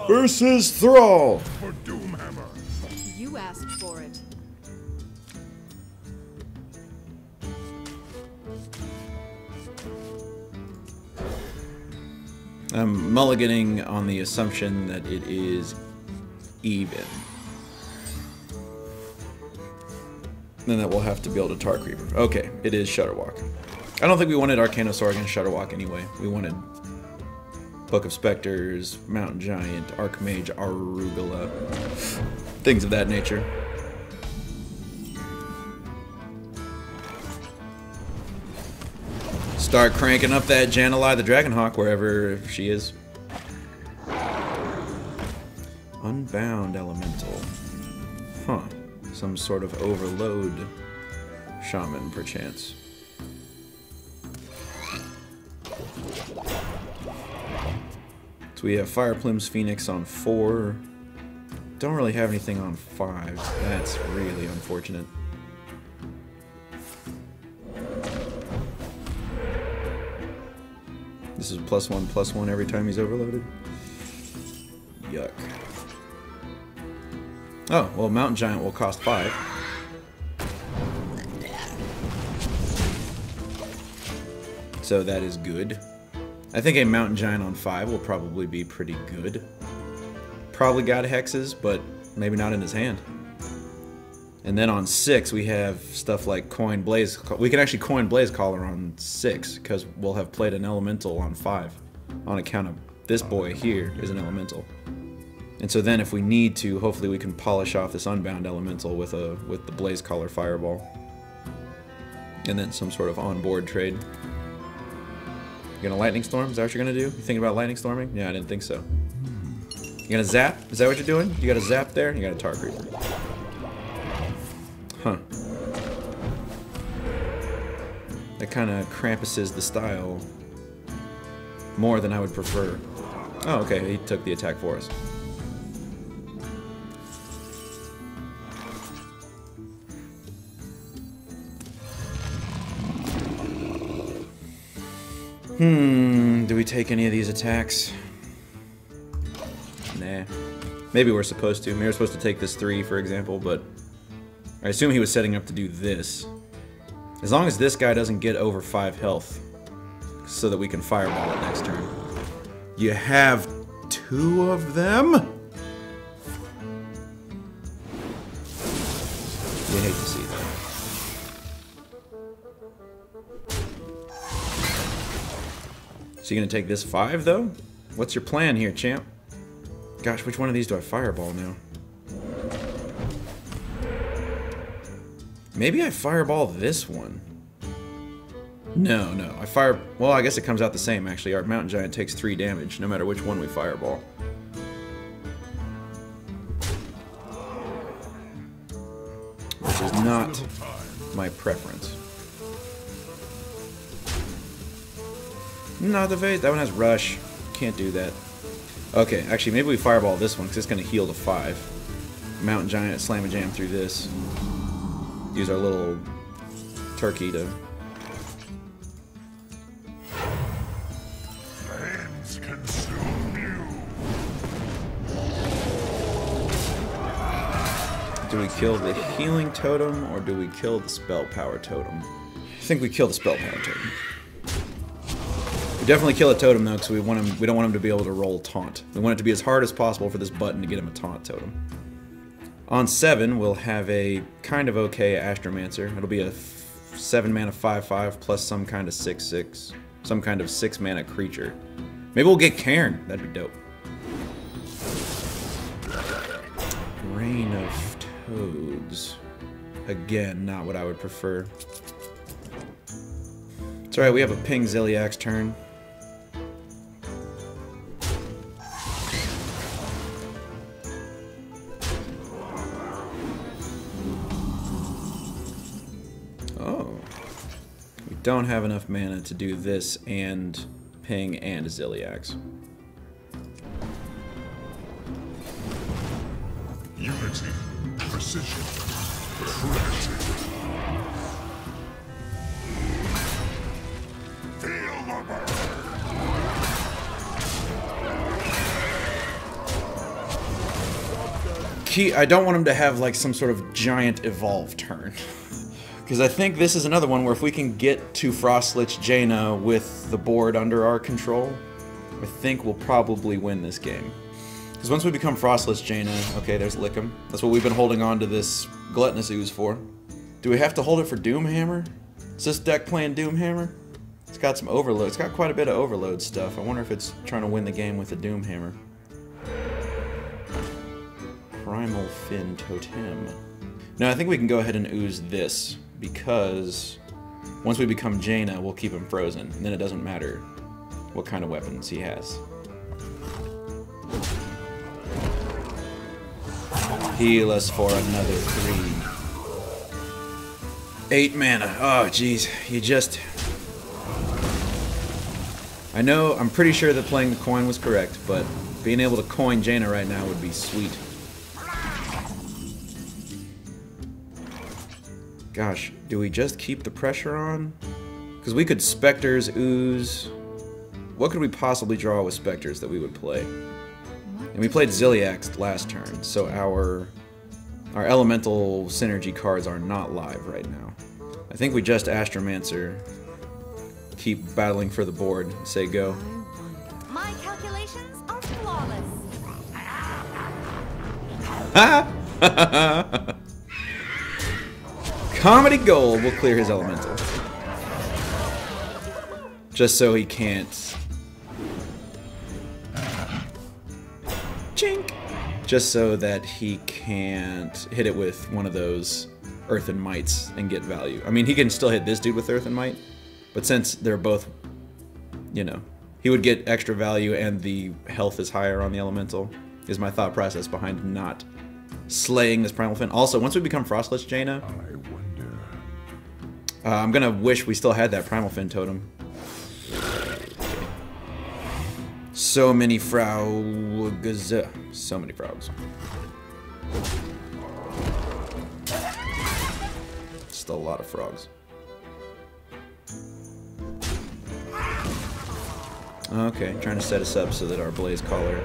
Versus Thrall. For Doomhammer. You asked for it. I'm mulliganing on the assumption that it is even. Then that we'll have to build a Tar Creeper. Okay, it is Shudderwalk. I don't think we wanted Arcanosaur against Shudderwalk anyway. We wanted Book of Specters, Mountain Giant, Archmage, Arugula, things of that nature. Start cranking up that Jan'alai the Dragonhawk wherever she is. Unbound Elemental. Huh. Some sort of overload Shaman, perchance. So we have Fire Plume's Phoenix on 4. Don't really have anything on 5. That's really unfortunate. This is +1/+1 every time he's overloaded. Yuck. Oh, well, Mountain Giant will cost 5. So that is good. I think a Mountain Giant on 5 will probably be pretty good. Probably got hexes, but maybe not in his hand. And then on 6, we have stuff like Coin Blaze. We can actually Coin Blaze Caller on 6, because we'll have played an Elemental on 5. On account of this boy here is an Elemental. And so then if we need to, hopefully we can polish off this Unbound Elemental with the Blaze Caller Fireball. And then some sort of on-board trade. You gonna Lightning Storm? Is that what you're gonna do? You thinking about Lightning Storming? Yeah, I didn't think so. You gonna zap? Is that what you're doing? You got a zap there? You got a Tar Creeper. Huh. That kind of Krampuses the style more than I would prefer. Oh, okay, he took the attack for us. Do we take any of these attacks? Nah. Maybe we're supposed to. Maybe we're supposed to take this 3, for example, but I assume he was setting up to do this. As long as this guy doesn't get over 5 health, so that we can fireball it next turn. You have 2 of them? You hate to see that. So you gonna take this 5 though? What's your plan here, champ? Gosh, which one of these do I fireball now? Maybe I fireball this one. No, well, I guess it comes out the same actually. Our Mountain Giant takes 3 damage no matter which one we fireball. Which is not my preference. Not the vase. That one has rush. Can't do that. Okay, actually, maybe we fireball this one because it's going to heal to 5. Mountain Giant, slam a jam through this. Use our little turkey to. Flames consume you. Do we kill the healing totem or do we kill the spell power totem? I think we kill the spell power totem. We definitely kill a totem though, because we don't want him to be able to roll taunt. We want it to be as hard as possible for this button to get him a taunt totem. On 7, we'll have a kind of okay Astromancer. It'll be a 7 mana 5/5 plus some kind of 6/6, some kind of 6 mana creature. Maybe we'll get Cairn. That'd be dope. Rain of Toads. Again, not what I would prefer. It's alright, we have a ping Ziliak's turn. Don't have enough mana to do this and ping and Ziliak's. Unity, precision, clarity. Feel the burn. I don't want him to have like some sort of giant evolve turn. Because I think this is another one where if we can get to Frostlich Jaina with the board under our control, I think we'll probably win this game. Because once we become Frostlich Jaina, okay, there's Lickum. That's what we've been holding on to this Gluttonous Ooze for. Do we have to hold it for Doomhammer? Is this deck playing Doomhammer? It's got some overload. It's got quite a bit of overload stuff. I wonder if it's trying to win the game with a Doomhammer. Primal Fin Totem. No, I think we can go ahead and ooze this, because once we become Jaina, we'll keep him frozen, and then it doesn't matter what kind of weapons he has. Heal us for another 3. 8 mana. Oh, jeez. You just... I know, I'm pretty sure that playing the coin was correct, but being able to coin Jaina right now would be sweet. Gosh, do we just keep the pressure on? Because we could Spectres, Ooze... What could we possibly draw with Spectres that we would play? And we played Ziliax last turn, so our Elemental Synergy cards are not live right now. I think we just Astromancer, keep battling for the board, and say go. My calculations are flawless. Ha! Comedy Gold will clear his Elemental. Just so he can't... Chink! Just so that he can't hit it with one of those Earthen Mites and get value. I mean, he can still hit this dude with Earthen Mite, but since they're both, you know, he would get extra value and the health is higher on the Elemental, is my thought process behind not slaying this Primal Fin. Also, once we become Frostlich Jaina, I'm gonna wish we still had that Primal Fin totem. So many frogs. So many frogs. Still a lot of frogs. Okay, trying to set us up so that our Blaze Caller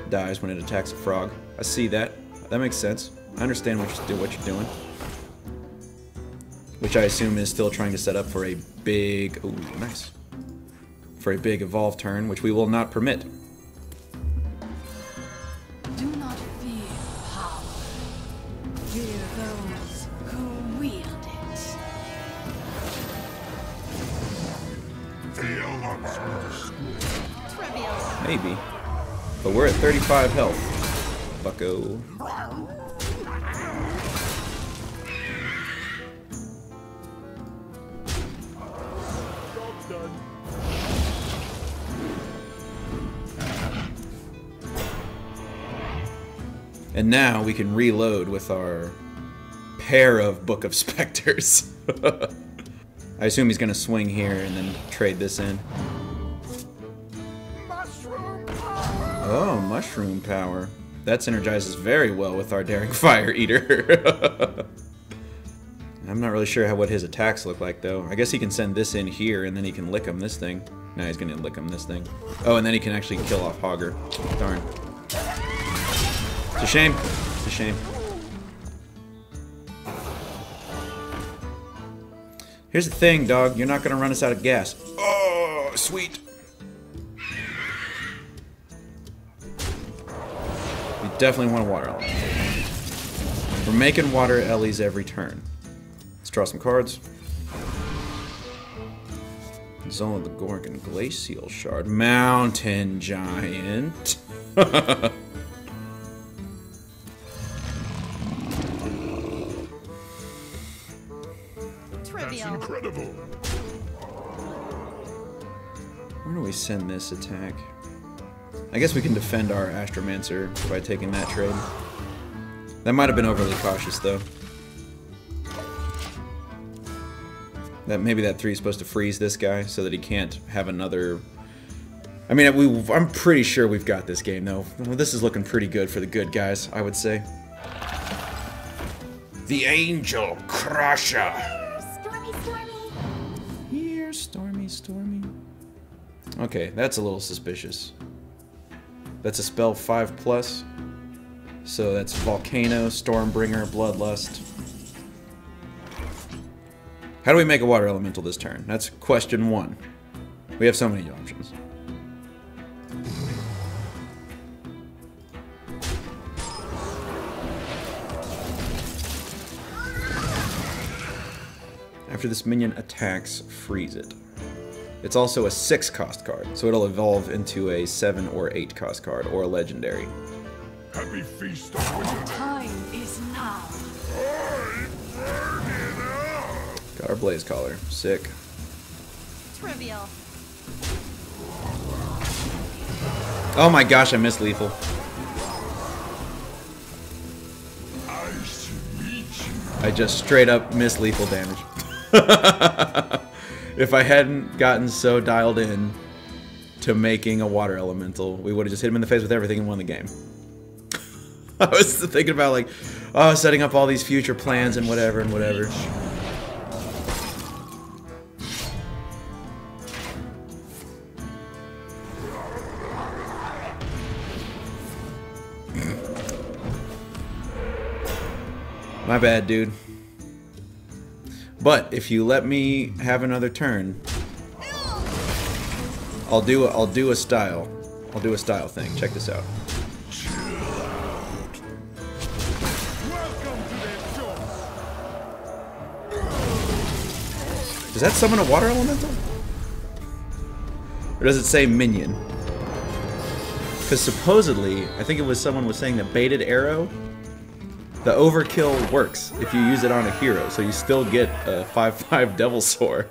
dies when it attacks a frog. I see that. That makes sense. I understand what you're doing. Which I assume is still trying to set up for a big... Ooh, nice. For a big evolve turn, which we will not permit. Do not fear power. Fear those who wield it. The elements are Trivial. Maybe. But we're at 35 health. Bucko. And now we can reload with our pair of Book of Specters. I assume he's going to swing here and then trade this in. Oh, Mushroom Power. That synergizes very well with our Daring Fire Eater. I'm not really sure what his attacks look like, though. I guess he can send this in here, and then he can lick him this thing. No, he's going to lick him this thing. Oh, and then he can actually kill off Hogger. Darn. It's a shame. It's a shame. Here's the thing, dog. You're not going to run us out of gas. Oh, sweet. You definitely want a Water Ellie. We're making Water Ellies every turn. Let's draw some cards. Zone of the Gorgon, Glacial Shard, Mountain Giant. That's incredible. Where do we send this attack? I guess we can defend our Astromancer by taking that trade. That might have been overly cautious, though. That maybe that 3 is supposed to freeze this guy so that he can't have another... I mean, I'm pretty sure we've got this game, though. This is looking pretty good for the good guys, I would say. The Angel Crusher! Stormy, stormy. Here, Stormy, Stormy. Okay, that's a little suspicious. That's a spell 5+. So that's Volcano, Stormbringer, Bloodlust. How do we make a water elemental this turn? That's question 1. We have so many options. After this minion attacks, freeze it. It's also a 6-cost card, so it'll evolve into a 7 or 8-cost card, or a legendary. Happy feast of winter. Time is now. Got our Blaze Caller. Sick. Trivial. Oh my gosh, I missed lethal. Ice meet you. I just straight up missed lethal damage. If I hadn't gotten so dialed in to making a water elemental, we would have just hit him in the face with everything and won the game. I was thinking about like, oh, setting up all these future plans and whatever and whatever. My bad, dude. But if you let me have another turn, I'll do a style thing. Check this out. Does that summon a water elemental? Or does it say minion? Because supposedly, I think it was someone was saying that baited arrow, the overkill works if you use it on a hero, so you still get a 5/5 Devil Soar.